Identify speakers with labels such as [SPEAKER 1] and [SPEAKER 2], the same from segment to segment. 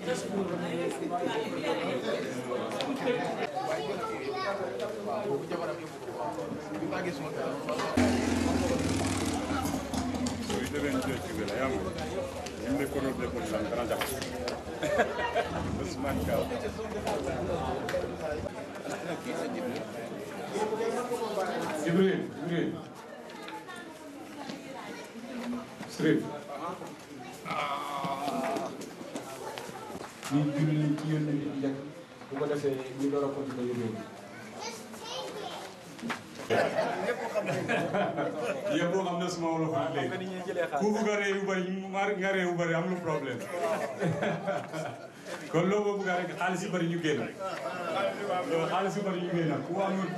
[SPEAKER 1] That's good.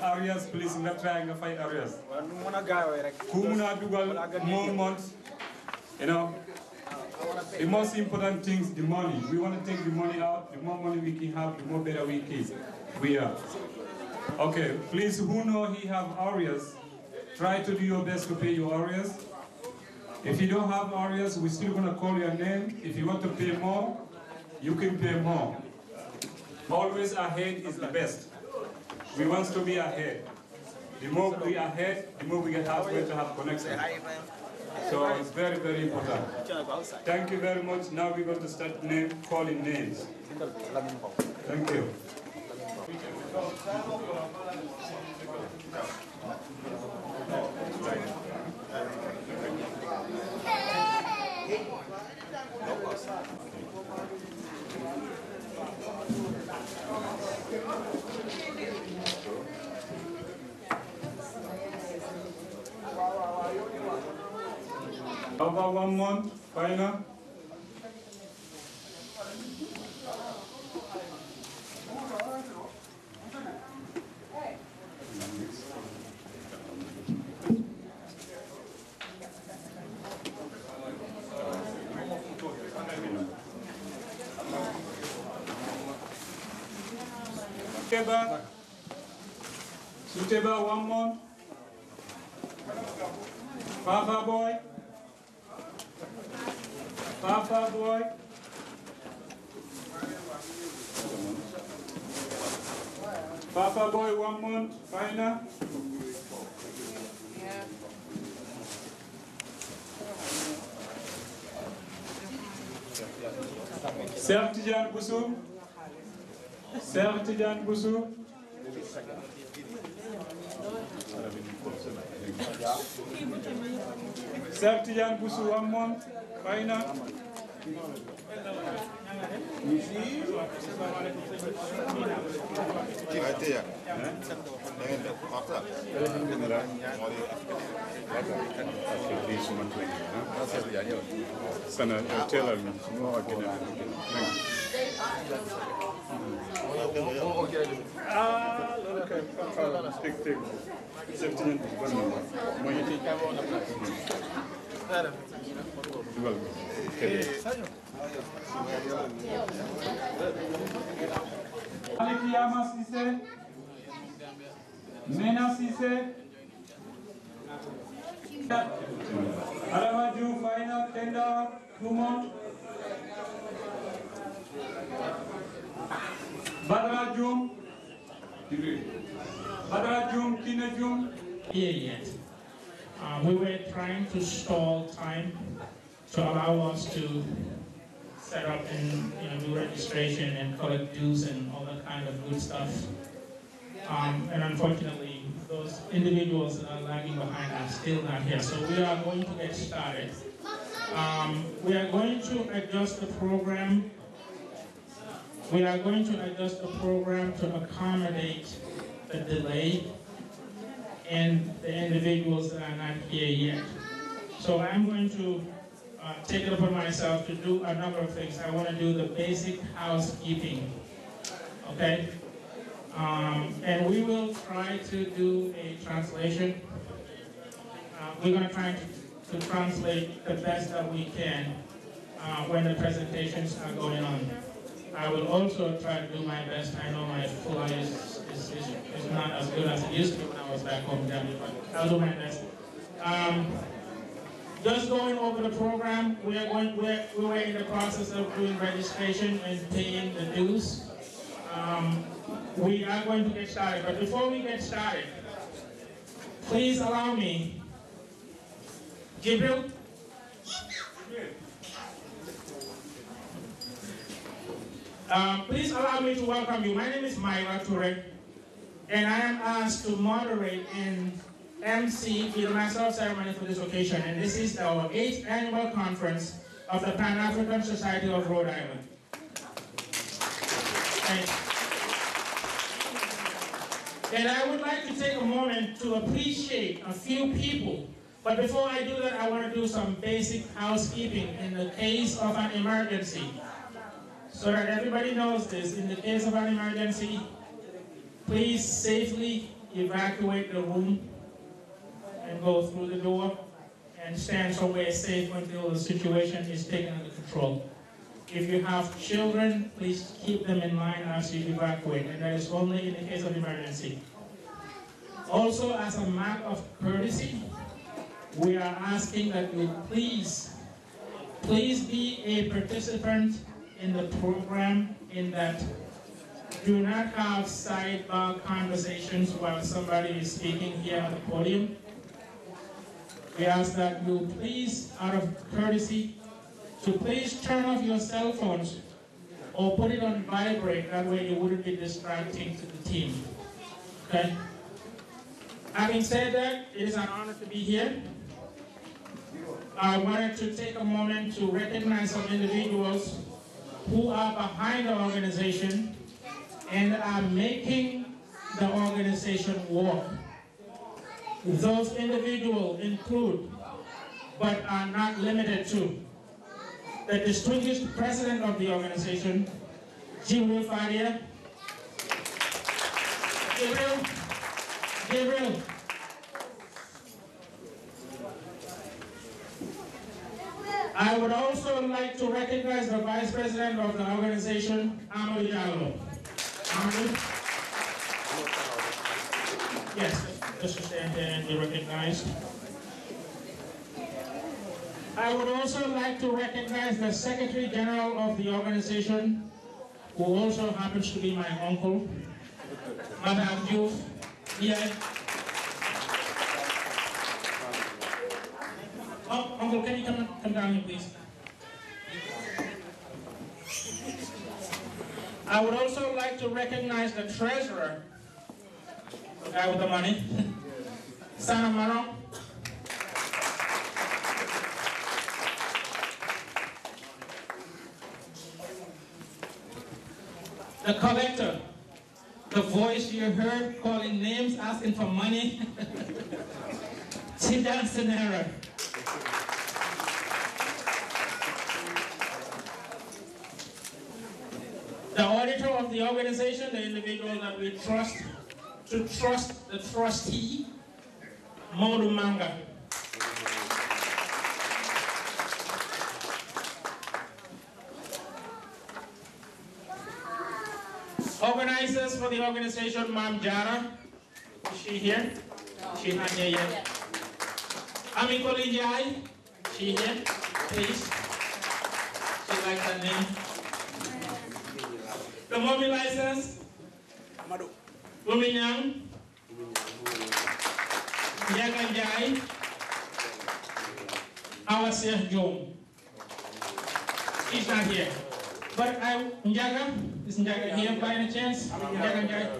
[SPEAKER 2] Areas, please, not trying to find areas. More months, you know. The most important thing is the money. We want to take the money out. The more money we can have, the more better we are. Okay, please, who know he have areas, try to do your best to pay your areas. If you don't have areas, we're still going to call your name. If you want to pay more, you can pay more. Always ahead is the best. We want to be ahead. The more we are ahead, the more we going to have connection. So it's very, very important. Thank you very much. Now we're going to start calling names. Thank you. How about 1 month, final? Suteba, 1 month. Papa boy. Papa boy. Papa boy, 1 month. Final. Sertijan Bousou. Sertijan Bousou. Sertijan Bousou, 1 month. Final. Sana tell me more again. Okay. Take. 17 Alikiyama Sise, Mena Sise, Alamaju final tender, 2 more. Badrajum, Kinajum.
[SPEAKER 3] Here yet. We were trying to stall time to allow us to set up and do registration and collect dues and all that kind of good stuff. And unfortunately, those individuals that are lagging behind are still not here. So we are going to get started. We are going to adjust the program. We are going to adjust the program to accommodate the delay and the individuals that are not here yet. So I'm going to take it upon myself to do a number of things. I want to do the basic housekeeping, okay? And we will try to do a translation. We're going to try to translate the best that we can when the presentations are going on. I will also try to do my best. I know my Fulani is not as good as it used to be when I was back home down, but I'll do my best. Just going over the program, we were in the process of doing registration and paying the dues. We are going to get started, but before we get started, please allow me, Gabriel. Please allow me to welcome you. My name is Myra Toure, and I am asked to moderate and MC the Master Ceremony for this occasion. And this is our 8th annual conference of the Pan-African Society of Rhode Island. And I would like to take a moment to appreciate a few people. But before I do that, I want to do some basic housekeeping in the case of an emergency. So that everybody knows this, in the case of an emergency, please safely evacuate the room and go through the door and stand somewhere safe until the situation is taken under control. If you have children, please keep them in line as you evacuate, and that is only in the case of emergency. Also, as a mark of courtesy, we are asking that you please be a participant in the program, in that do not have sidebar conversations while somebody is speaking here at the podium. We ask that you please, out of courtesy, to please turn off your cell phones or put it on vibrate, that way you wouldn't be distracting to the team, okay? Having said that, it is an honor to be here. I wanted to take a moment to recognize some individuals who are behind the organization and are making the organization work. Those individuals include, but are not limited to, the distinguished president of the organization, Jibril Fadia. Gabriel. I would also like to recognize the Vice President of the organization, Amadou Diallo. Amadou? Yes, just to stand here and be recognized. I would also like to recognize the Secretary General of the organization, who also happens to be my uncle, Madame Diouf. Yeah. Oh, Uncle, can you come down here, please? I would also like to recognize the treasurer, the guy with the money, Sana Maron. The collector, The voice you heard calling names, asking for money. Sit down, Sonera. The auditor of the organization, the individual that we trust to trust the trustee, Modu Manga. Organizers for the organization, Ma'am Jara. Is she here? She's not here yet. Ami Kolinjai, she here? Please. She likes her name. The mobilizers, Uminyang, Yaganjai, our Sheikh Jom. She's not here. But Njaga, is Njaga here by any chance? Njaga?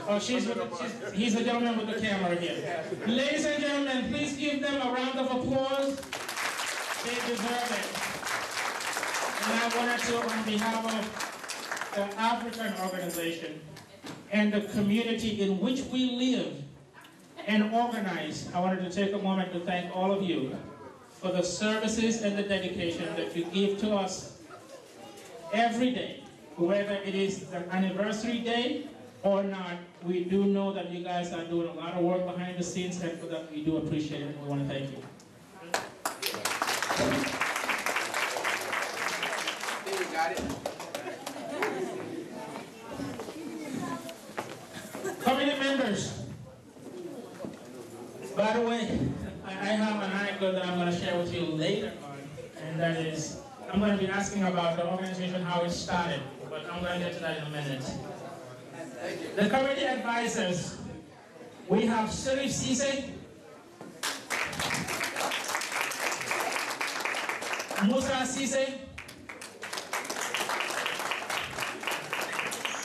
[SPEAKER 3] Oh, he's the gentleman with the camera here. Ladies and gentlemen, please give them a round of applause. They deserve it. And I wanted to, on behalf of the African organization and the community in which we live and organize, I wanted to take a moment to thank all of you for the services and the dedication that you give to us every day, whether it is the anniversary day or not. We do know that you guys are doing a lot of work behind the scenes, and for that we do appreciate it, and we want to thank you.
[SPEAKER 1] You got it.
[SPEAKER 3] Committee members, by the way, I have an anecdote that I'm going to share with you later on, and that is, I'm going to be asking about the organization, how it started, but I'm going to get to that in a minute. The committee advisors, we have Sharif Sise, Musa Sise,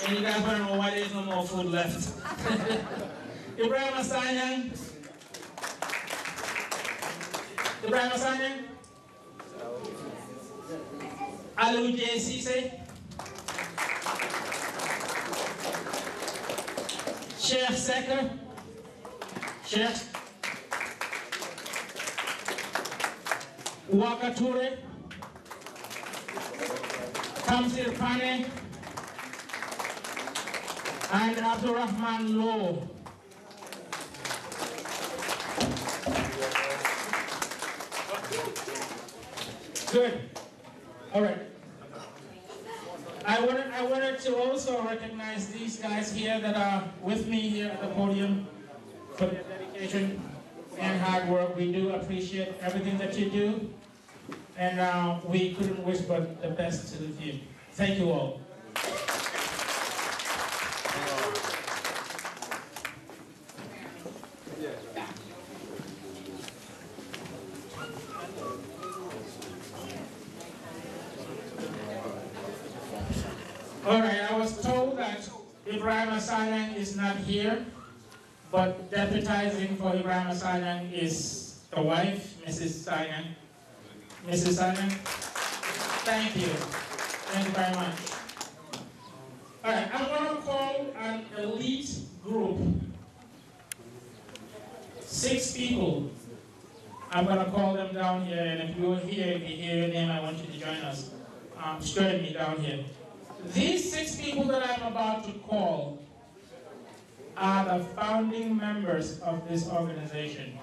[SPEAKER 3] and you guys want to know why there's no more food left. Ibrahim Asanyang. Ibrahim Asanyang. Alu J. Sise. Sheikh Secker. Sheikh Wakature. Kamsir Pane. And Abdurrahman Low. Good. All right. I wanted to also recognize these guys here that are with me here at the podium for their dedication and hard work. We do appreciate everything that you do, and we couldn't wish but the best to the team. Thank you all. All right, I was told that Ibrahim Asanyang is not here, but deputizing for Ibrahim Asanyang is the wife, Mrs. Sanyang. Mrs. Sanyang, thank you. Thank you very much. All right, I'm going to call an elite group, 6 people. I'm going to call them down here, and if you're here, if you hear your name, I want you to join us. Join me down here. These 6 people that I'm about to call are the founding members of this organization.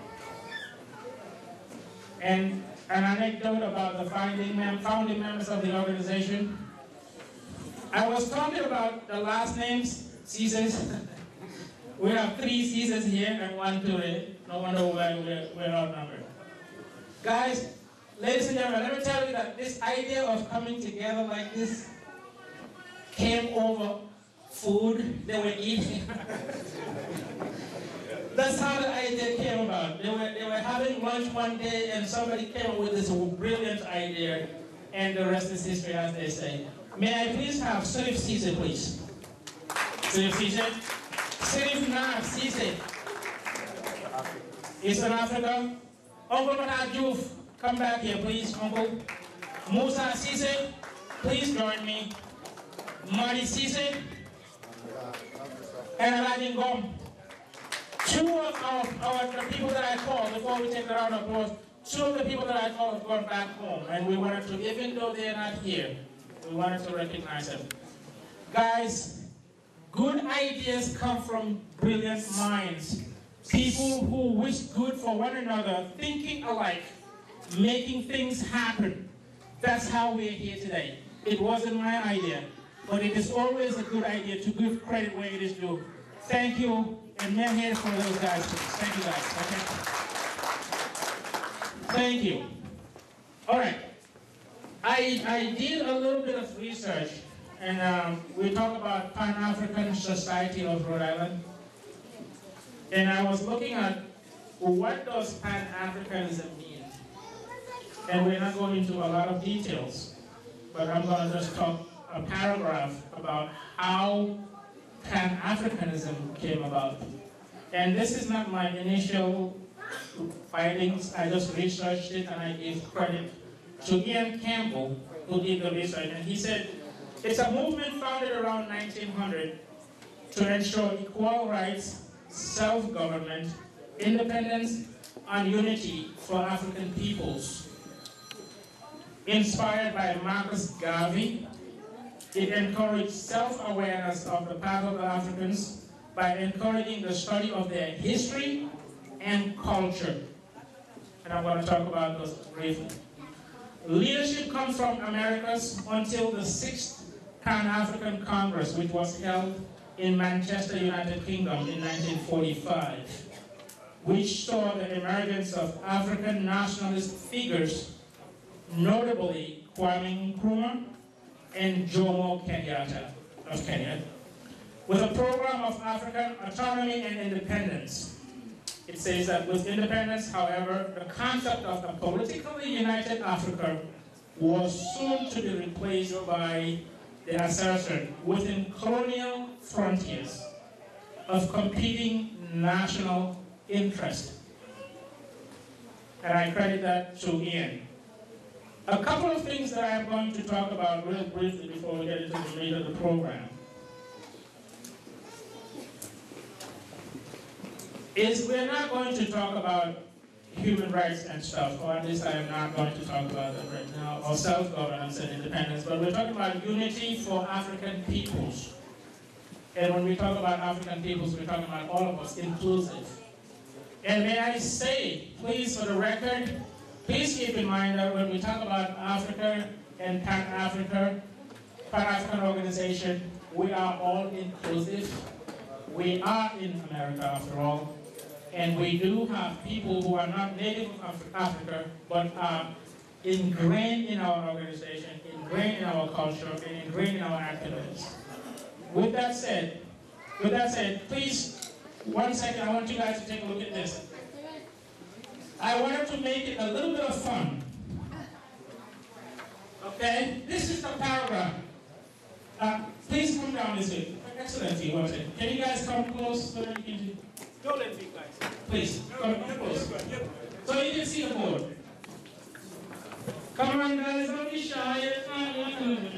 [SPEAKER 3] And an anecdote about the founding members of the organization. I was talking about the last names, Caesars. We have 3 Caesars here and 1 Ture. No wonder we're outnumbered. Guys, ladies and gentlemen, let me tell you that this idea of coming together like this came over food they were eating. That's how the idea came about. They were having lunch one day and somebody came up with this brilliant idea, and the rest is history, as they say. May I please have Sharif Sise, please? Sharif Sise? Sharif Naar Sise. Eastern Africa. Uncle Manadjouf, come back here, please, Uncle. Musa Sise, please join me. Mari Sise. and Aladdin Gom. Two of the people that I called, before we take the round of applause, two of the people that I called have gone back home, and we wanted to, even though they're not here, we wanted to recognize them. Guys, good ideas come from brilliant minds. People who wish good for one another, thinking alike, making things happen. That's how we're here today. It wasn't my idea, but it is always a good idea to give credit where it is due. Thank you, and mere hands for those guys, please. Thank you, guys. Okay. Thank you. All right. I did a little bit of research, and we talk about Pan-African Society of Rhode Island. And I was looking at what does Pan-Africanism mean? And we're not going into a lot of details, but I'm going to just talk a paragraph about how Pan-Africanism came about. And this is not my initial findings. I just researched it and I gave credit to Ian Campbell, who did the research. And he said, it's a movement founded around 1900 to ensure equal rights, self-government, independence, and unity for African peoples. Inspired by Marcus Garvey, it encouraged self-awareness of the path of the Africans by encouraging the study of their history and culture. And I'm going to talk about those briefly. Leadership comes from Americas until the 6th Pan-African Congress, which was held in Manchester, United Kingdom in 1945, which saw the emergence of African nationalist figures, notably Kwame Nkrumah and Jomo Kenyatta of Kenya, with a program of African autonomy and independence. It says that with independence, however, the concept of a politically united Africa was soon to be replaced by the assertion within colonial frontiers of competing national interest. And I credit that to Ian. A couple of things that I'm going to talk about real briefly before we get into the meat of the program is we're not going to talk about human rights and stuff, or at least I am not going to talk about that right now, or self-governance and independence, but we're talking about unity for African peoples. And when we talk about African peoples, we're talking about all of us, inclusive. And may I say, please, for the record, please keep in mind that when we talk about Africa and Pan-African organization, we are all inclusive. We are in America, after all. And we do have people who are not native of Africa, but are ingrained in our organization, ingrained in our culture, and ingrained in our activities. With that said, please, 1 second, I want you guys to take a look at this. I wanted to make it a little bit of fun. Okay? This is the paragraph. Please come down this way. Excellency, 1 second. Can you guys come close so that you can...
[SPEAKER 4] Don't let me, guys.
[SPEAKER 3] Please, come close. So you can see the board. Come on, guys, don't be shy.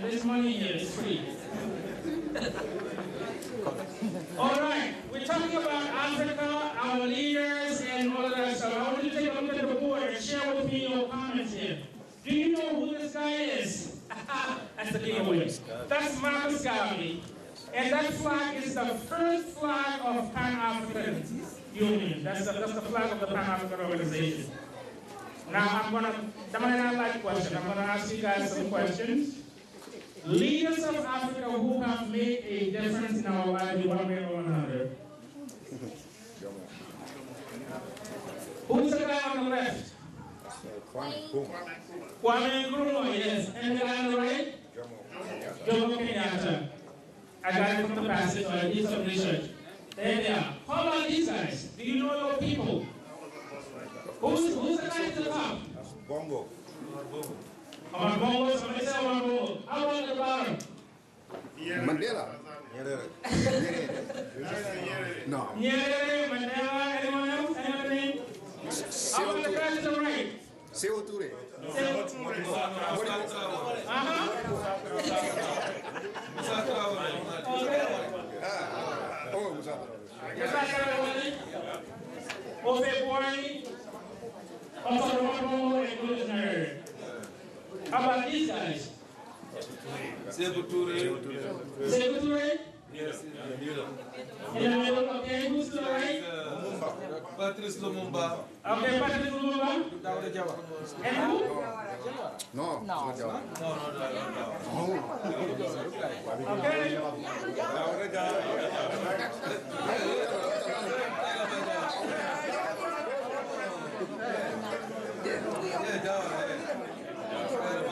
[SPEAKER 3] There's money here, it's free. All right, we're talking about Africa, our leaders, and all of that stuff. I want you to take a look at the board and share with me your comments here. Do you know who this guy is? That's the giveaway. That's Marcus Garvey. And that flag is the first flag of Pan-African Union. That's the flag of the Pan-African organization. Now that might not like question. I'm gonna ask you guys some questions. Leaders of Africa who have made a difference in our lives in one way or another. Who's the guy on the left? Kwame Nkrumah, yes. And the guy on the right? Jomo Kenyatta. I got it from the passage, so I did some research. There they are. How about these guys? Do you know your people? Who's the guy at the top?
[SPEAKER 5] Bongo.
[SPEAKER 3] Omar Bongo, somebody say Omar Bongo. How about the bottom?
[SPEAKER 5] Mandela. No.
[SPEAKER 3] Nyerere, Mandela, anyone else? Anyone name? How about the guy to the right?
[SPEAKER 5] Sekou Touré.
[SPEAKER 3] How about these guys? Sekou Touré?
[SPEAKER 4] Yes, in the middle.
[SPEAKER 3] In the middle, okay. Who's to the right?
[SPEAKER 4] Patrice Lumumba.
[SPEAKER 3] Okay, Patrice Lumumba. And who?
[SPEAKER 5] No. No.
[SPEAKER 3] Okay.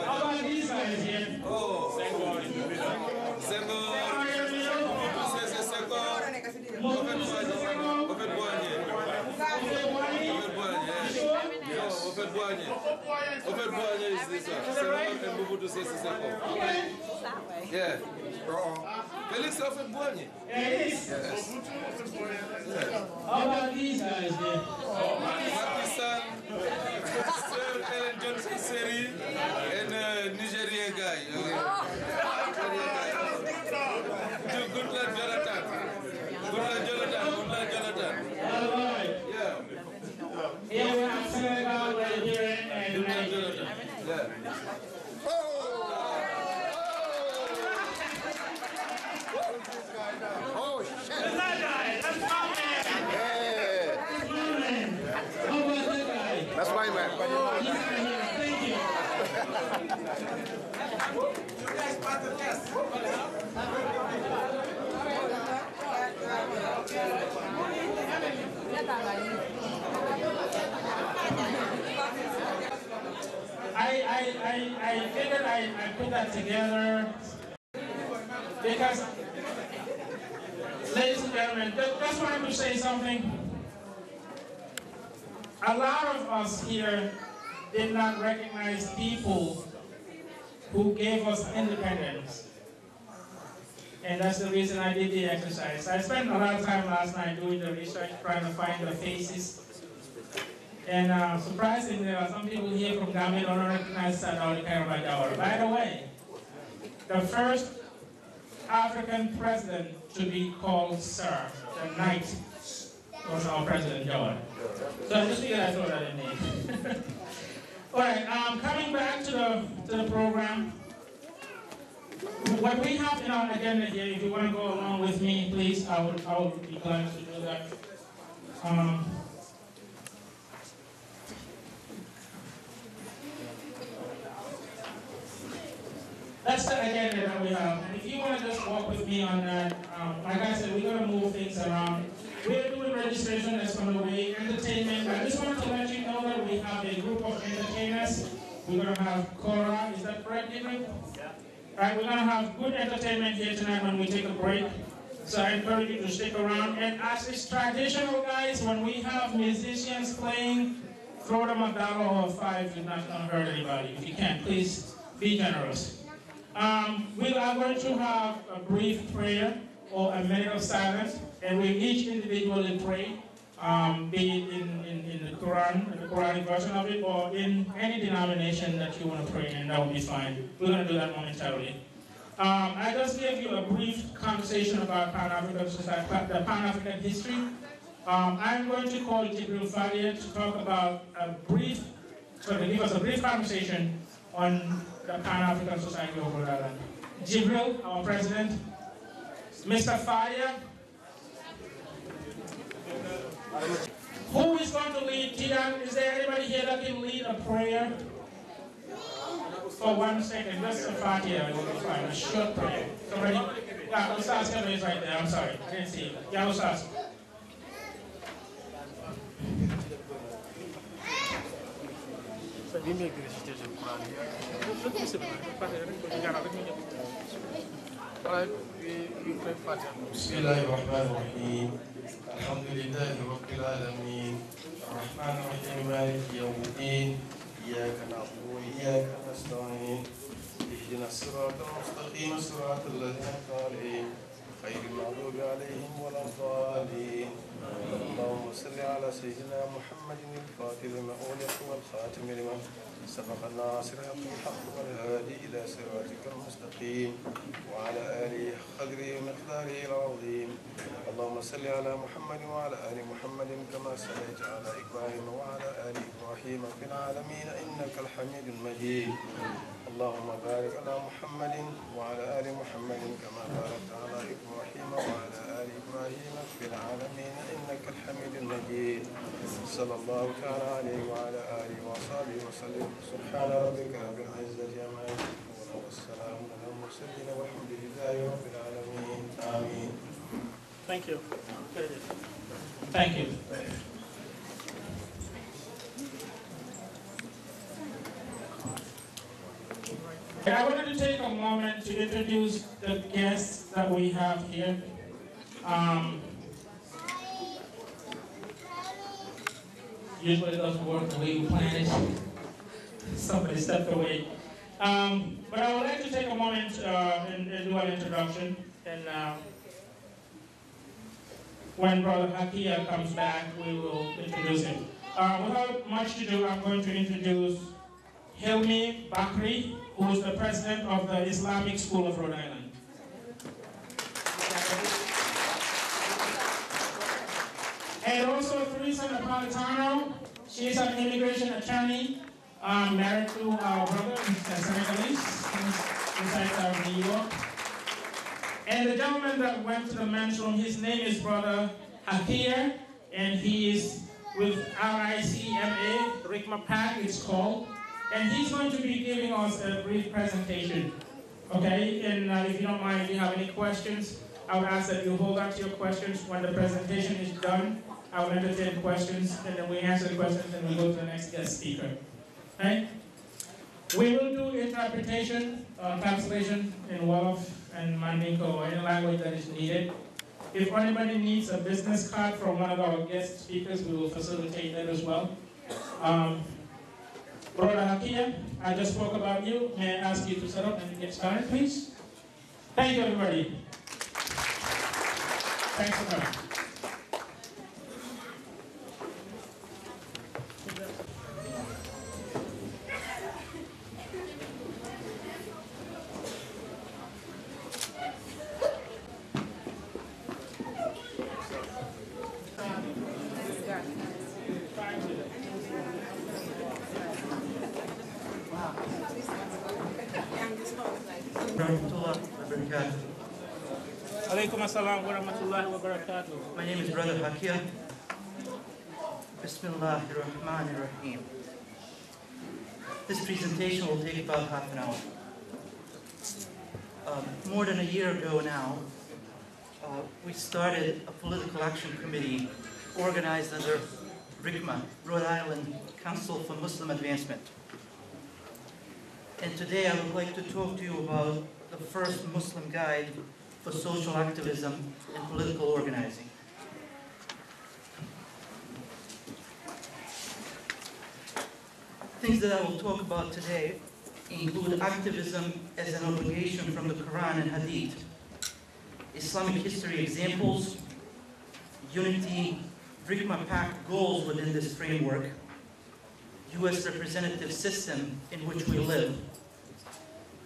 [SPEAKER 3] How about these guys here?
[SPEAKER 4] Oh, Senghor in the middle. Senghor in the middle. Is this one? Yeah. Felix Ofetboigny.
[SPEAKER 3] Yes. How about these guys here?
[SPEAKER 4] Pakistan, Sir Ellen Johnson Seri, and Nigerian guy. Good luck, Jonathan.
[SPEAKER 3] All right.
[SPEAKER 4] Yeah.
[SPEAKER 3] Here we have Senegal, Nigeria, and Nigeria.
[SPEAKER 4] Yeah.
[SPEAKER 5] Oh, shit.
[SPEAKER 3] That's that guy. That's my man.
[SPEAKER 5] Yeah.
[SPEAKER 3] That's my man. How about that guy?
[SPEAKER 5] That's my man.
[SPEAKER 3] He's right here. Thank you. I figured I put that together because, ladies and gentlemen, just wanted to say something. A lot of us here did not recognize people who gave us independence. And that's the reason I did the exercise. I spent a lot of time last night doing the research, trying to find the faces. And surprisingly, there are some people here from Gambia don't recognize Sadao Kairaba. By the way, the first African president to be called Sir, the Knight, was our President Jawara. So I just figured I'd throw that in there. All right, coming back to the program. What we have in our agenda here, if you want to go along with me, please, I would be glad to do that. That's the agenda that we have. And if you want to just walk with me on that, like I said, we're going to move things around. We're doing registration that's on the way, entertainment. I just wanted to let you know that we have a group of entertainers. We're going to have Cora, is that correct, David? Yeah. Right, we're going to have good entertainment here tonight when we take a break. So I encourage you to stick around. And as is traditional, guys, when we have musicians playing, throw them $1 or $5. You're not going to hurt anybody. If you can, please be generous. We are going to have a brief prayer or a minute of silence, and we each individually pray, be it in the Quran, the Quranic version of it, or in any denomination that you want to pray in, that will be fine. We're going to do that momentarily. I just gave you a brief conversation about Pan-African society, the Pan-African history. I'm going to call Jibril Fadia to talk about to give us a brief conversation on the Pan-African Society of Rhode Island. Jibril, our president. Mr. Fadia. Who is going to lead? Tidan, is there anybody here that can lead a prayer? For 1 second, just a Fadia will be fine, a short prayer. Somebody? Yeah, Ustaz Kevin is right there, I'm sorry, I didn't see you. Yeah, Ustaz.
[SPEAKER 6] بسم الله الرحمن الرحيم الحمد لله رب العالمين الرحمن الرحيم مالك يوم الدين إياك نعبد وإياك نستعين اهدنا الصراط المستقيم صراط الذين أنعمت عليهم غير المغضوب عليهم ولا الضالين اللهم صل على سيدنا محمد الفاتح لما أغلق والخاتم لما سبق الناصر الحق والهادي إلى صراطك المستقيم وعلى آله قدره ومقداره العظيم. اللهم صل على محمد وعلى آل محمد كما صليت على إبراهيم وعلى آل إبراهيم في العالمين إنك الحميد المجيد. اللهم بارك على محمد وعلى آل محمد كما باركت على إبراهيم وعلى آل إبراهيم في العالمين إنك الحميد المجيد. صلى الله تعالى عليه وعلى آله وصحبه وسلم. سبحان ربك رب العزة عما يصفون والسلام على المرسلين والحمد لله رب العالمين. آمين.
[SPEAKER 3] Thank you. Thank you. I wanted to take a moment to introduce the guests that we have here. Usually it doesn't work the way we planned it. Somebody stepped away. But I would like to take a moment and do an introduction. And when Brother Hakia comes back, we will introduce him. Without much ado, I'm going to introduce Hilmi Bakri, who is the president of the Islamic School of Rhode Island. And also Teresa Napolitano, she is an immigration attorney, married to our brother, Senegalese, inside New York. And the gentleman that went to the men's room, his name is Brother Hakia, and he is with RICMA, RICMA PAC it's called. And he's going to be giving us a brief presentation, okay? And if you don't mind, if you have any questions, I would ask that you hold on to your questions. When the presentation is done, I will entertain questions, and then we answer the questions, and we go to the next guest speaker, right? We will do interpretation, translation in Wolof and Mandingo, or any language that is needed. If anybody needs a business card from one of our guest speakers, we will facilitate that as well. Brother Hakia, I just spoke about you. May I ask you to set up and get started, please? Thank you, everybody. Thanks for coming. Alaikum assalam wa rahmatullahi wa barakatuh.
[SPEAKER 7] My name is Brother Hakia. Bismillahir Rahmanir Rahim. This presentation will take about half an hour. More than a year ago now, we started a political action committee organized under RICMA, Rhode Island Council for Muslim Advancement. And today I would like to talk to you about the first Muslim guide for social activism and political organizing. Things that I will talk about today include activism as an obligation from the Quran and Hadith, Islamic history examples, unity, RICMA PAC goals within this framework, U.S. representative system in which we live,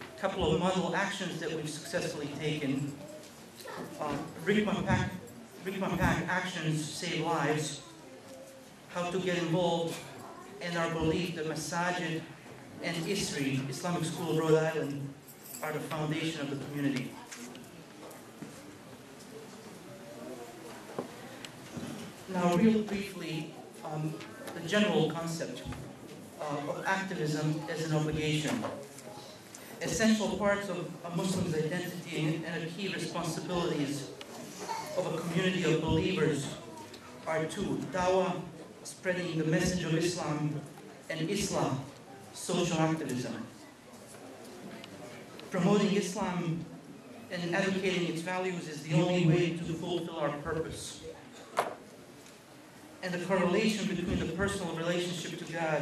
[SPEAKER 7] a couple of model actions that we've successfully taken, RICMA PAC actions save lives, how to get involved, and our belief that Masajid and ISRI, Islamic School of Rhode Island, are the foundation of the community. Now, real briefly, the general concept of activism as an obligation. Essential parts of a Muslim's identity and a key responsibilities of a community of believers are two: dawah, spreading the message of Islam, and Islam, social activism. Promoting Islam and advocating its values is the only way to fulfill our purpose. And the correlation between the personal relationship to God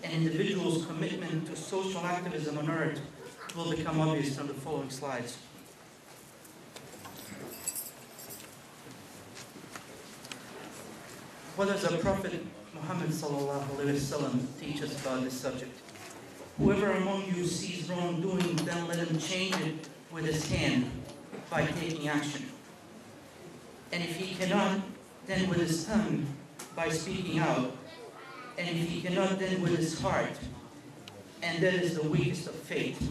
[SPEAKER 7] and individuals' commitment to social activism on earth will become obvious from the following slides. what does our Prophet Muhammad sallallahu alaihi wasallam teach us about this subject? Whoever among you sees wrongdoing, then let him change it with his hand by taking action. And if he cannot, then with his tongue by speaking out. And if he cannot, then with his heart. And that is the weakest of faith.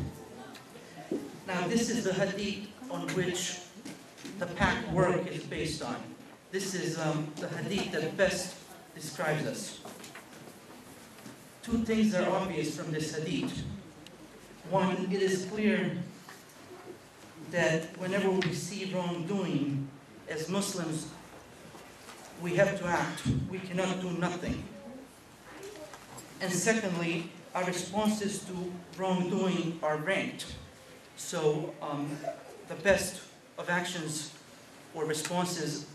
[SPEAKER 7] Now this is the hadith on which the pact work is based on. This is the hadith that best describes us. Two things are obvious from this hadith. One, it is clear that whenever we see wrongdoing, as Muslims, we have to act. We cannot do nothing. And secondly, our responses to wrongdoing are ranked. So the best of actions or responses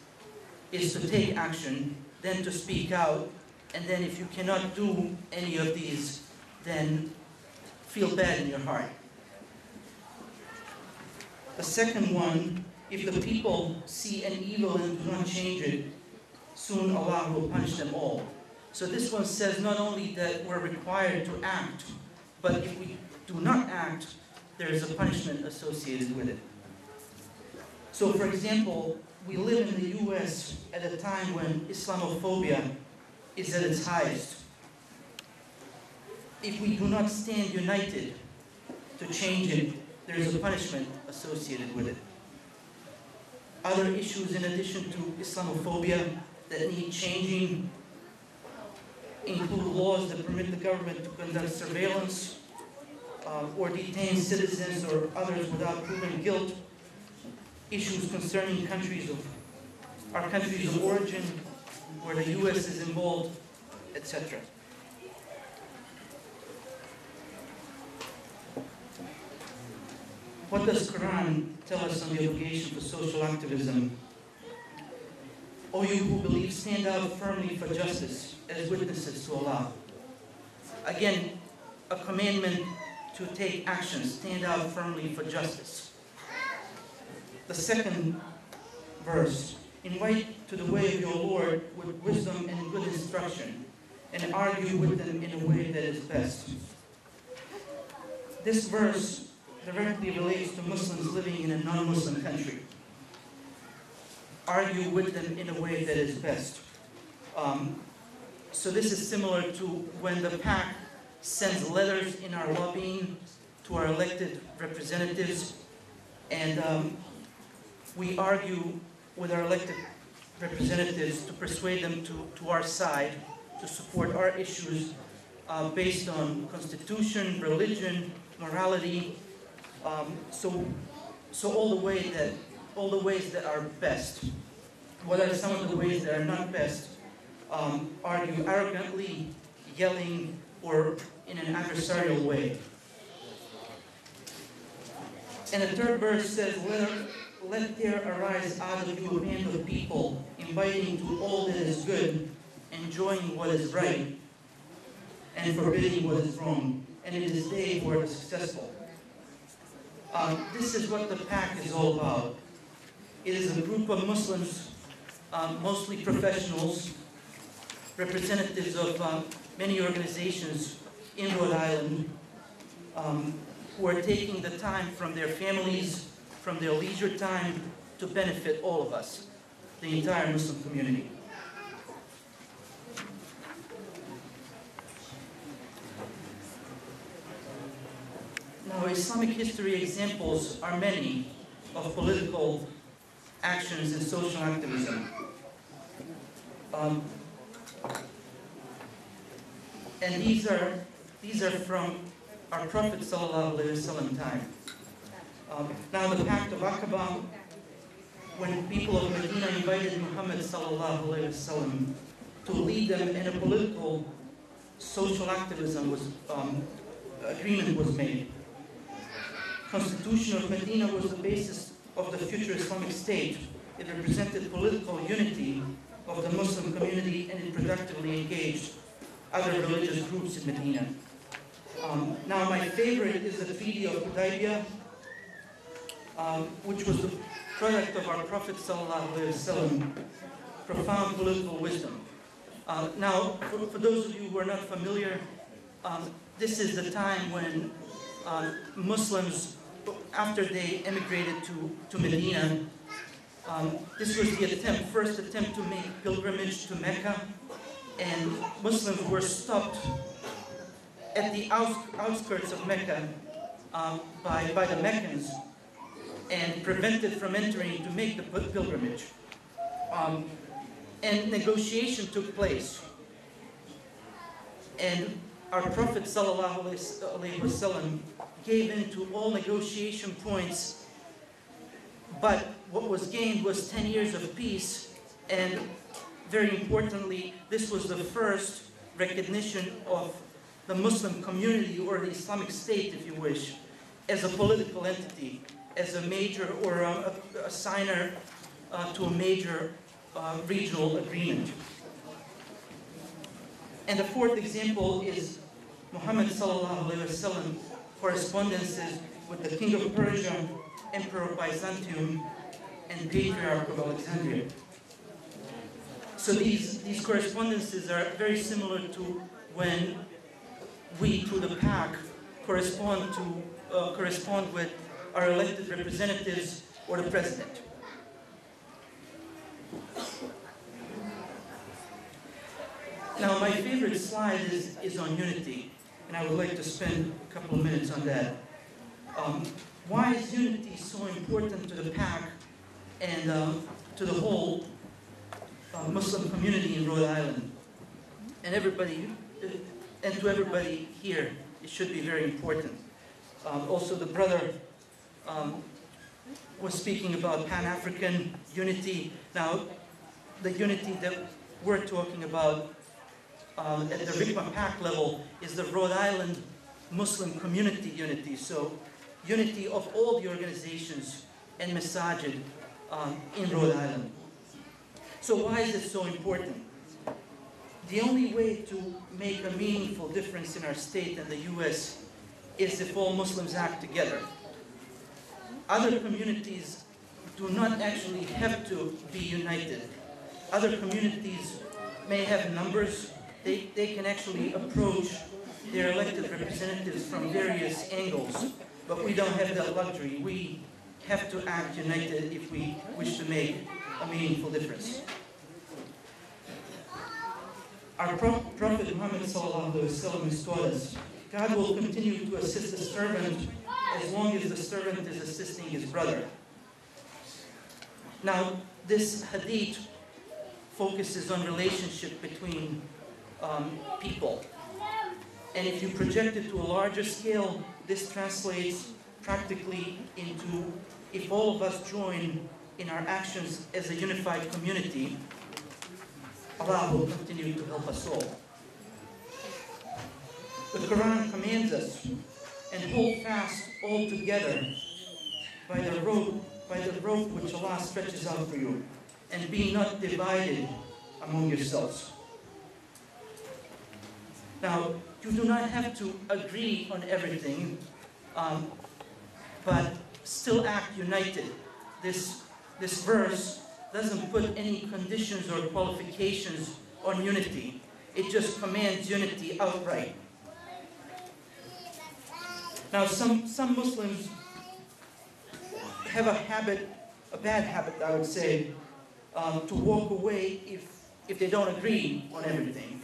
[SPEAKER 7] is to take action, then to speak out, and then if you cannot do any of these, then feel bad in your heart. The second one, if the people see an evil and do not change it, soon Allah will punish them all. So this one says not only that we're required to act, but if we do not act, there is a punishment associated with it. So for example, we live in the US at a time when Islamophobia is at its highest. If we do not stand united to change it, there is a punishment associated with it. Other issues in addition to Islamophobia that need changing include laws that permit the government to conduct surveillance or detain citizens or others without proven guilt, issues concerning our countries of origin, where the US is involved, etc. What does Quran tell us on the obligation for social activism? O you who believe, stand out firmly for justice as witnesses to Allah. Again, a commandment to take action, stand out firmly for justice. The second verse, invite to the way of your Lord with wisdom and good instruction, and argue with them in a way that is best. This verse directly relates to Muslims living in a non-Muslim country. Argue with them in a way that is best. So this is similar to when the PAC sends letters in our lobbying to our elected representatives, and we argue with our elected representatives to persuade them to our side, to support our issues based on constitution, religion, morality, so all the ways that are best. What are some of the ways that are not best? Argue arrogantly, yelling, or in an adversarial way. And the third verse says, let there arise out of you a band of people, inviting to all that is good, enjoying what is right, and forbidding what is wrong. And it is they who are successful. This is what the PAC is all about. It is a group of Muslims, mostly professionals, representatives of many organizations in Rhode Island, who are taking the time from their families, from their leisure time, to benefit all of us, the entire Muslim community. Now, Islamic history examples are many of political actions and social activism. And these are from our Prophet ﷺ time. Now the Pact of Aqaba, when people of Medina invited Muhammad ﷺ to lead them in a political, social activism, agreement was made. Constitution of Medina was the basis of the future Islamic State. It represented political unity of the Muslim community, and it productively engaged other religious groups in Medina. Now my favorite is the Treaty of Hudaybiyah, which was the product of our Prophet ﷺ profound political wisdom. Now, for those of you who are not familiar, this is the time when Muslims, after they emigrated to Medina, this was the first attempt to make pilgrimage to Mecca, and Muslims were stopped at the outskirts of Mecca by the Meccans and prevented from entering to make the pilgrimage. And negotiation took place. And our Prophet ﷺ gave in to all negotiation points, but what was gained was 10 years of peace, and very importantly, this was the first recognition of the Muslim community, or the Islamic State, if you wish, as a political entity, as a major or a signer to a major regional agreement. And the fourth example is Muhammad ﷺ correspondences with the king of Persia, emperor of Byzantium, and patriarch of Alexandria. So these correspondences are very similar to when we, through the PAC, correspond with our elected representatives or the president. Now, my favorite slide is on unity, and I would like to spend a couple of minutes on that. Why is unity so important to the PAC and to the whole Muslim community in Rhode Island? And to everybody here, it should be very important. Also, the brother was speaking about Pan-African unity. Now, the unity that we're talking about at the RICMA PAC level is the Rhode Island Muslim community unity. So, unity of all the organizations and masajid in Rhode Island. So why is it so important? The only way to make a meaningful difference in our state and the US is if all Muslims act together. Other communities do not actually have to be united. Other communities may have numbers. They can actually approach their elected representatives from various angles, but we don't have that luxury. We have to act united if we wish to make a meaningful difference. Our Prophet Muhammad ﷺ has taught us, God will continue to assist the servant as long as the servant is assisting his brother. Now, this hadith focuses on relationship between people. And if you project it to a larger scale, this translates practically into, if all of us join in our actions as a unified community, Allah will continue to help us all. The Quran commands us, and hold fast all together by the rope which Allah stretches out for you, and be not divided among yourselves. Now, you do not have to agree on everything, but still act united. This verse doesn't put any conditions or qualifications on unity. It just commands unity outright. Now, some Muslims have a bad habit, I would say, to walk away if they don't agree on everything.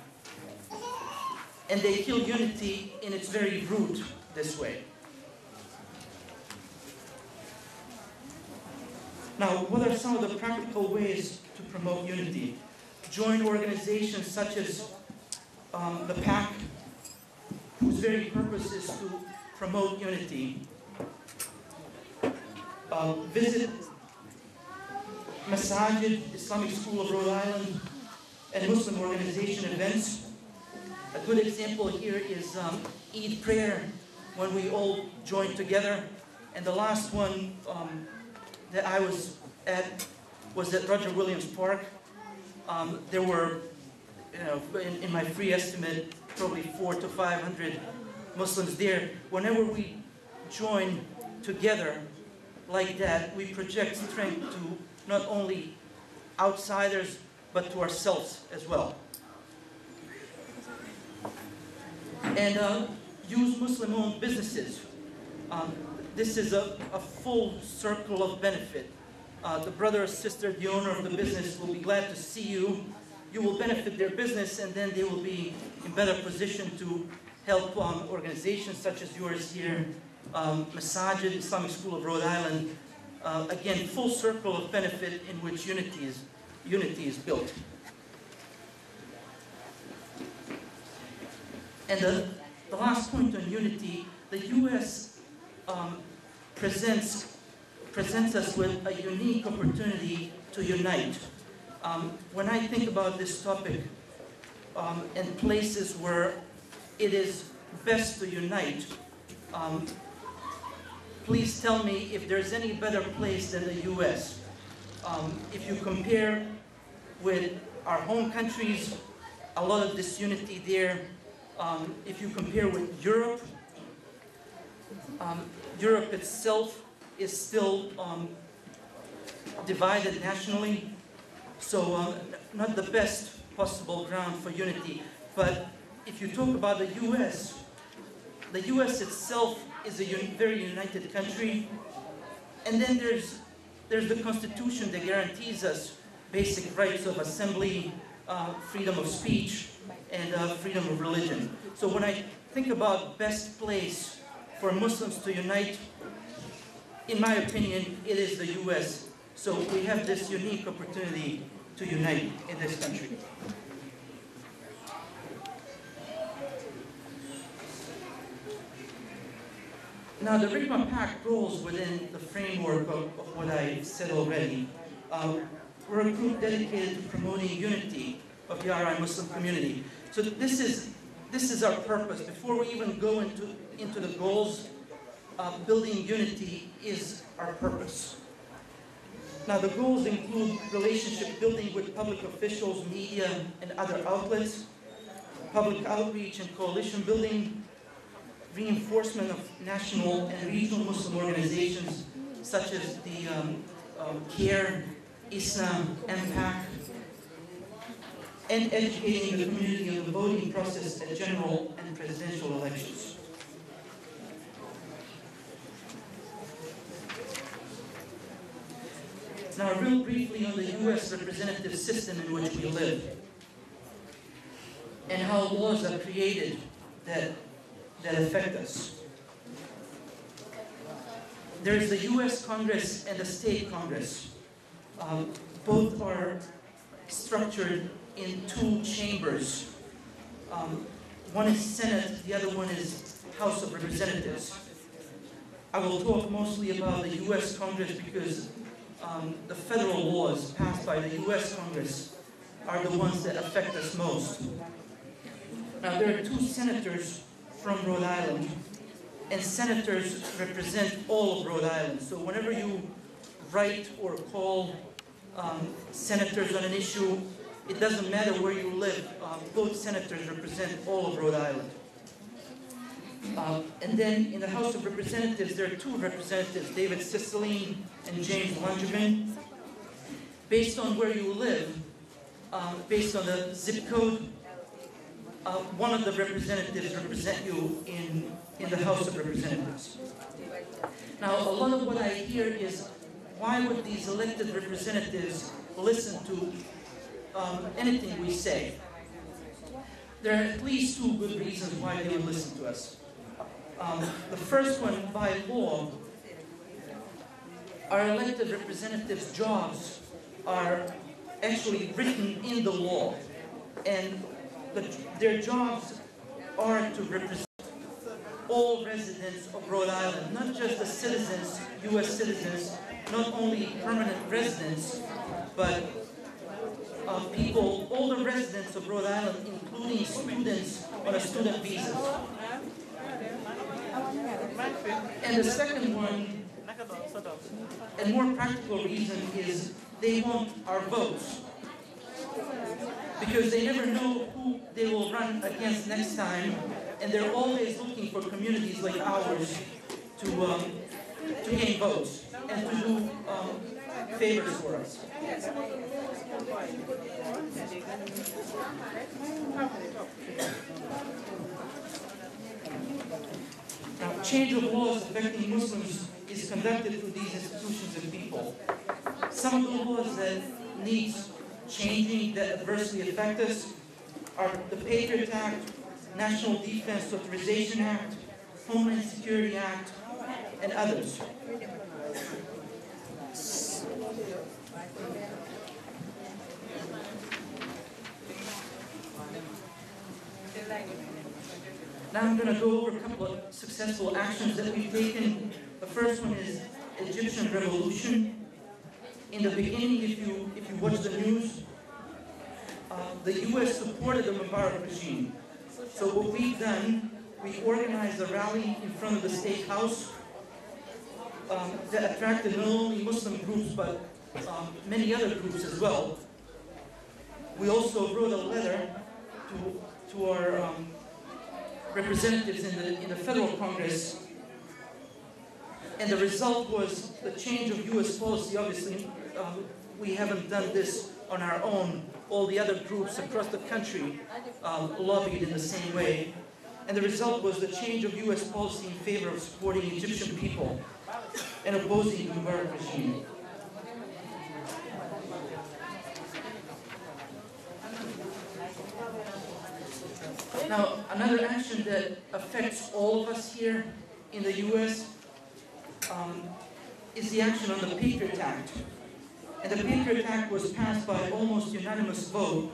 [SPEAKER 7] And they kill unity in its very root this way. Now, what are some of the practical ways to promote unity? Join organizations such as the PAC, whose very purpose is to promote unity. Visit Masajid, Islamic School of Rhode Island, and Muslim organization events. A good example here is Eid prayer, when we all join together. And the last one that I was at was at Roger Williams Park. There were, in my free estimate, probably 400 to 500 Muslims there. Whenever we join together like that, we project strength to not only outsiders, but to ourselves as well. and use Muslim-owned businesses. This is a full circle of benefit. The brother or sister, the owner of the business, will be glad to see you. You will benefit their business, and then they will be in better position to help organizations such as yours here, Masajid, Islamic School of Rhode Island. Again, full circle of benefit in which unity is built. And the last point on unity, the U.S. presents us with a unique opportunity to unite. When I think about this topic and places where it is best to unite, please tell me if there's any better place than the U.S. If you compare with our home countries, a lot of disunity there. If you compare with Europe, Europe itself is still divided nationally, so not the best possible ground for unity. But if you talk about the U.S. itself is a very united country, and then there's the Constitution that guarantees us basic rights of assembly, freedom of speech, and freedom of religion. So when I think about best place for Muslims to unite, in my opinion, it is the U.S. So we have this unique opportunity to unite in this country. Now, the Rigma Pact rolls within the framework of what I said already. We're a group dedicated to promoting unity of the RI Muslim community. So this is our purpose. Before we even go into the goals, building unity is our purpose. Now, the goals include relationship building with public officials, media, and other outlets, public outreach and coalition building, reinforcement of national and regional Muslim organizations such as the CARE, Islam, MPAC, and educating the community on the voting process at general and presidential elections. Now, real briefly on the U.S. representative system in which we live, and how laws are created that affect us. There is the U.S. Congress and the state Congress. Both are structured in two chambers. One is Senate, the other one is House of Representatives. I will talk mostly about the U.S. Congress because the federal laws passed by the U.S. Congress are the ones that affect us most. Now, there are two senators from Rhode Island, and senators represent all of Rhode Island. So whenever you write or call senators on an issue, it doesn't matter where you live. Both senators represent all of Rhode Island. And then in the House of Representatives, there are two representatives, David Cicilline and James Langevin. Based on where you live, based on the zip code, one of the representatives represent you in the House of Representatives. Now, a lot of what I hear is, why would these elected representatives listen to anything we say? There are at least two good reasons why they would listen to us. The first one, by law, our elected representatives' jobs are actually written in the law, and their jobs are to represent all residents of Rhode Island, not just the citizens, U.S. citizens, not only permanent residents, but people, all the residents of Rhode Island, including students on a student visa. And the second one, and more practical reason, is they want our votes. Because they never know who they will run against next time, and they're always looking for communities like ours to gain votes and to do favors for us. change of laws affecting Muslims is conducted through these institutions and people. Some of the laws that need changing that adversely affect us are the Patriot Act, National Defense Authorization Act, Homeland Security Act, and others. Now I'm going to go over a couple of successful actions that we've taken. The first one is Egyptian revolution. In the beginning, if you watch the news, the U.S. supported the Mubarak regime. So what we've done, we organized a rally in front of the State House that attracted not only Muslim groups, but many other groups as well. We also wrote a letter to our representatives in the federal Congress, and the result was the change of U.S. policy. Obviously, we haven't done this on our own. All the other groups across the country lobbied in the same way, and the result was the change of U.S. policy in favor of supporting Egyptian people and opposing the Mubarak regime. Now, another action that affects all of us here in the U.S. Is the action on the Patriot Act. And the Patriot Act was passed by almost unanimous vote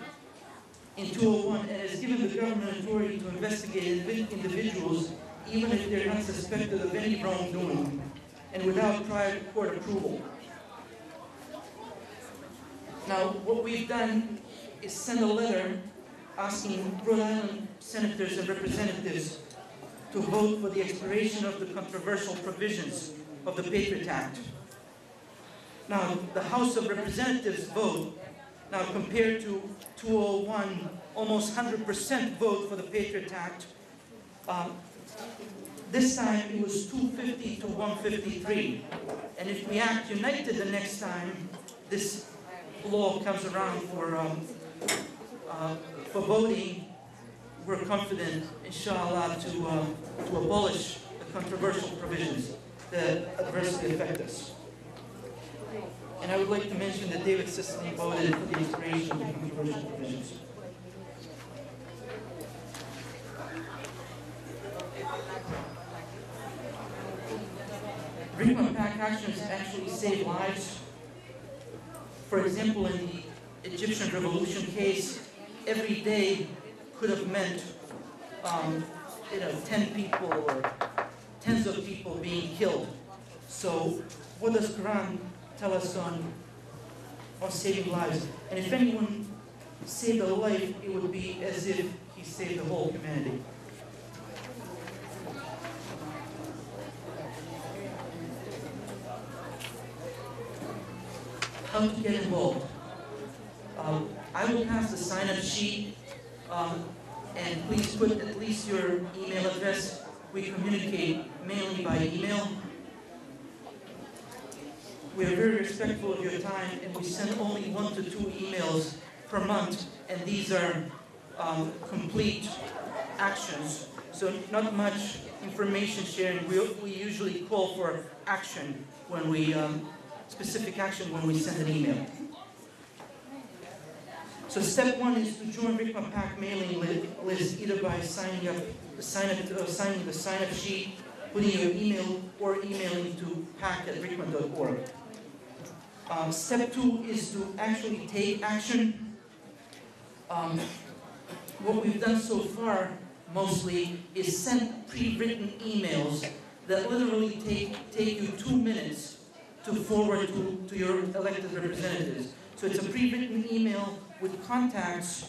[SPEAKER 7] in 2001 and has given the government authority to investigate individuals even if they're not suspected of any wrongdoing and without prior court approval. Now, what we've done is send a letter asking Rhode Island senators and representatives to vote for the expiration of the controversial provisions of the Patriot Act. Now, the House of Representatives vote, now compared to 2001, almost 100% vote for the Patriot Act. This time it was 250 to 153. And if we act united the next time this law comes around for voting, we're confident, inshallah, to abolish the controversial provisions that adversely affect us. And I would like to mention that David Sicily voted for the expiration of the controversial provisions. Rickman PAC actions actually save lives. For example, in the Egyptian revolution case, every day could have meant 10 people or tens of people being killed. So what does Quran tell us on saving lives? And if anyone saved a life, it would be as if he saved the whole humanity. How to get involved? I will pass the sign-up sheet, and please put at least your email address. We communicate mainly by email. We are very respectful of your time, and we send only 1 to 2 emails per month, and these are complete actions. So not much information sharing. We usually call for action when we, specific action when we send an email. So step 1 is to join Rickman PAC mailing list either by signing the sign-up sheet, putting your email, or emailing to pac@rickman.org. Step 2 is to actually take action. What we've done so far, mostly, is send pre-written emails that literally take you 2 minutes to forward to your elected representatives. So it's a pre-written email with contacts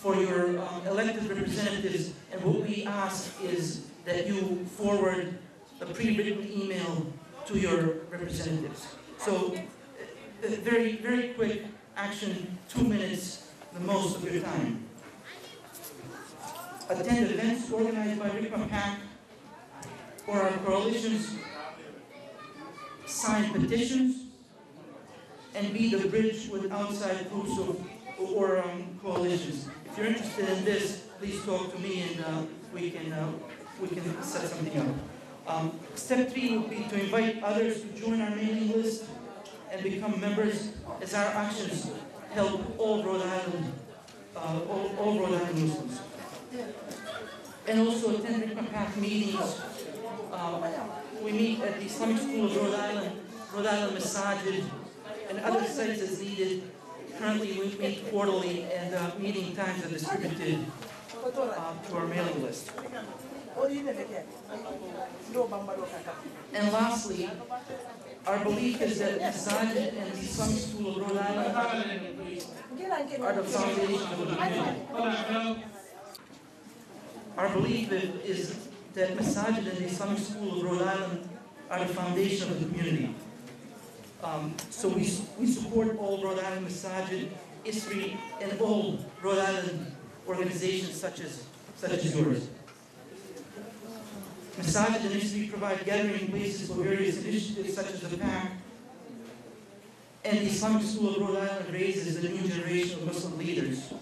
[SPEAKER 7] for your elected representatives, and what we ask is that you forward the pre-written email to your representatives. So very, very quick action, 2 minutes, the most of your time. Attend events organized by Rickman PAC or our coalitions, sign petitions, and be the bridge with outside groups or coalitions. If you're interested in this, please talk to me, and we can set something up. Step 3 would be to invite others to join our mailing list and become members, as our actions help all Rhode Island Muslims. And also attend Richmond Path meetings. We meet at the Islamic School of Rhode Island Masajid, and other sites as needed. Currently we meet quarterly, and meeting times are distributed to our mailing list. And lastly, our belief is that Masajid and the Islamic School of Rhode Island are the foundation of the community. Our belief is that Masajid and the Islamic School of Rhode Island are the foundation of the community. So we support all Rhode Island Masajid, ISRI, and all Rhode Island organizations such as yours. Masajid and ISRI provide gathering places for various initiatives such as the PAC, and the Islamic School of Rhode Island raises the new generation of Muslim leaders.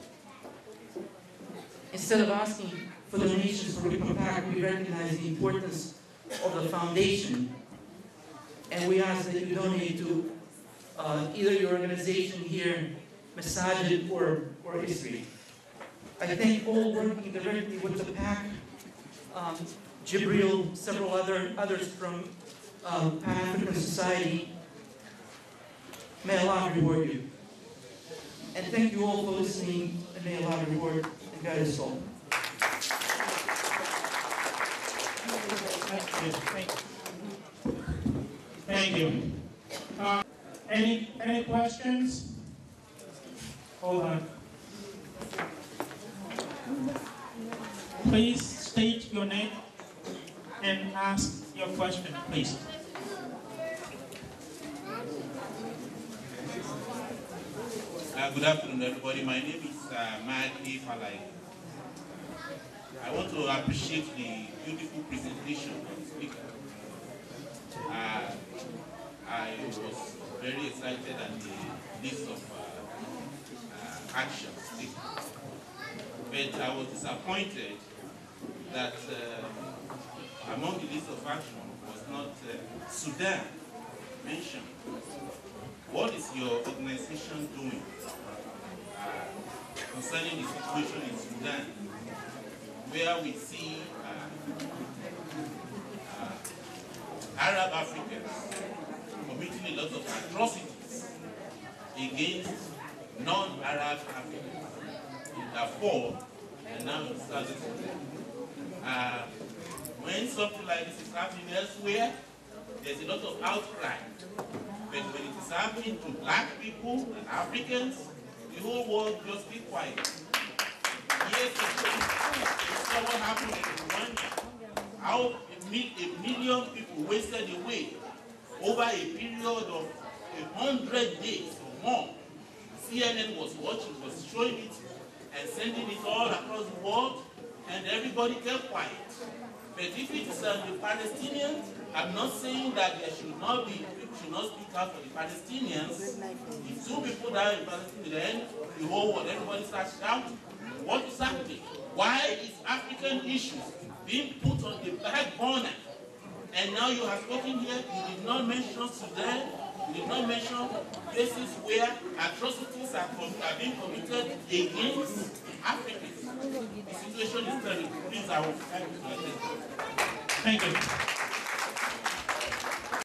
[SPEAKER 7] Instead of asking for donations for Richmond PAC, we recognize the importance of the foundation, and we ask that you donate to either your organization here, Masajid, or ISRI. I thank all working directly with the PAC, Jibril, several others from Pan-African Society. May Allah reward you. And thank you all for listening, and may Allah reward and guide us all.
[SPEAKER 3] Thank you. Any questions? Hold on. Please state your name and ask your question, please.
[SPEAKER 8] Good afternoon, everybody. My name is Mahdi Falai. I want to appreciate the beautiful presentation of the speaker. I was very excited at the list of actions taken. But I was disappointed that among the list of action was not Sudan mentioned. What is your organization doing concerning the situation in Sudan, where we see Arab Africans committing a lot of atrocities against non-Arab Africans in Darfur and now in Southern Sudan? When something like this is happening elsewhere, there's a lot of outcry. But when it is happening to black people and Africans, the whole world just be quiet. Years ago, we saw what happened in Rwanda. How a million people wasted away over a period of 100 days or more. CNN was watching, was showing it and sending it all across the world, and everybody kept quiet. But if it is the Palestinians, I'm not saying that there should not be, people should not speak out for the Palestinians. If two people die in Palestine, then the whole world, everybody starts shouting. What is happening? Why is African issues being put on the back burner? And now you have spoken here, you did not mention Sudan, you did not mention places where atrocities are being committed against Africans. The situation is terrible. Please, I will thank you.
[SPEAKER 3] Thank you.